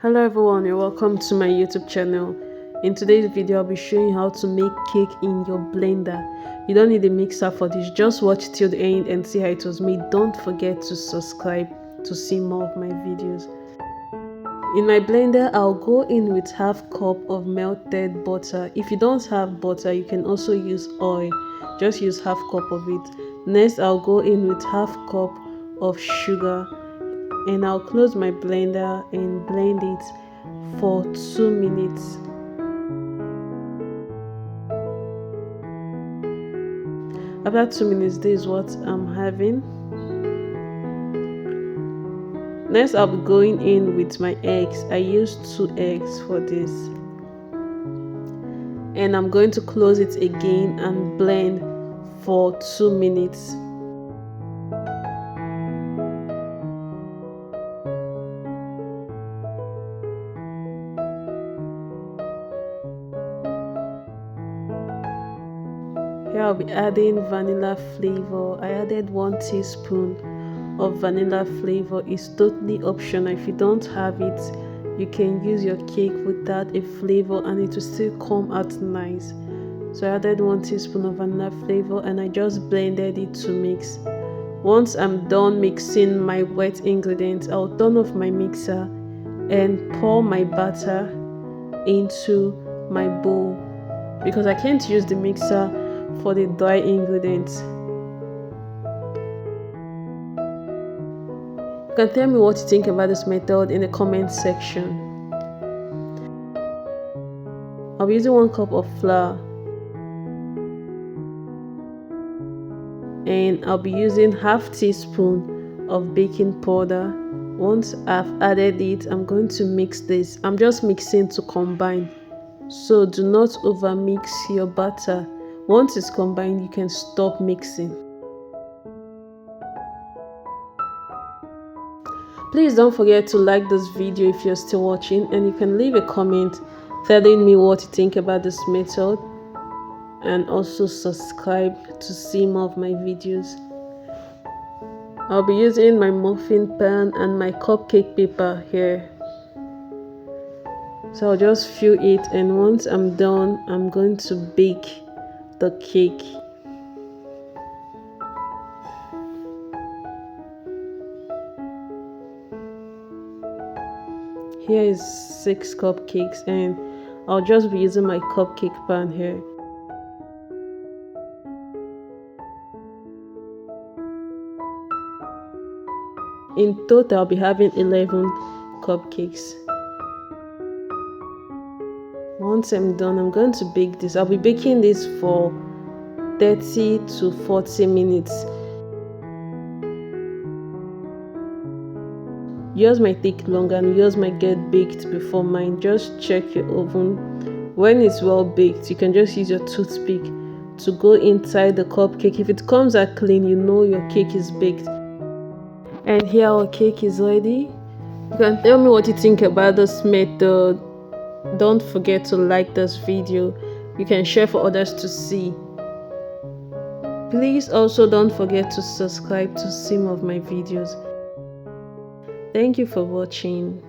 Hello everyone, you're welcome to my YouTube channel. In today's video I'll be showing you how to make cake in your blender. You don't need a mixer for this, just watch till the end and see how it was made. Don't forget to subscribe to see more of my videos. In my blender I'll go in with half cup of melted butter. If you don't have butter you can also use oil, just use half cup of it. Next I'll go in with half cup of sugar, and I'll close my blender and blend it for 2 minutes. After 2 minutes, this is what I'm having. Next, I'll be going in with my eggs. I used 2 eggs for this. And I'm going to close it again and blend for 2 minutes. Here I'll be adding vanilla flavor. I added 1 teaspoon of vanilla flavor. It's totally optional. If you don't have it, you can use your cake without a flavor and it will still come out nice. So I added 1 teaspoon of vanilla flavor and I just blended it to mix. Once I'm done mixing my wet ingredients, I'll turn off my mixer and pour my batter into my bowl because I can't use the mixer for the dry ingredients. You can tell me what you think about this method in the comment section. I'll be using 1 cup of flour and I'll be using half teaspoon of baking powder. Once I've added it, I'm going to mix this. I'm just mixing to combine, so do not over mix your batter. Once it's combined, you can stop mixing. Please don't forget to like this video if you're still watching, and you can leave a comment telling me what you think about this method, and also subscribe to see more of my videos. I'll be using my muffin pan and my cupcake paper here. So I'll just fill it, and once I'm done, I'm going to bake the cake. Here is 6 cupcakes and I'll just be using my cupcake pan here. In total I'll be having 11 cupcakes. Once I'm done, I'm going to bake this. I'll be baking this for 30 to 40 minutes. Yours might take longer and yours might get baked before mine. Just check your oven. When it's well baked, you can just use your toothpick to go inside the cupcake. If it comes out clean, you know your cake is baked. And here our cake is ready. You can tell me what you think about this method. Don't forget to like this video. You can share for others to see. Please also don't forget to subscribe to see more of my videos. Thank you for watching.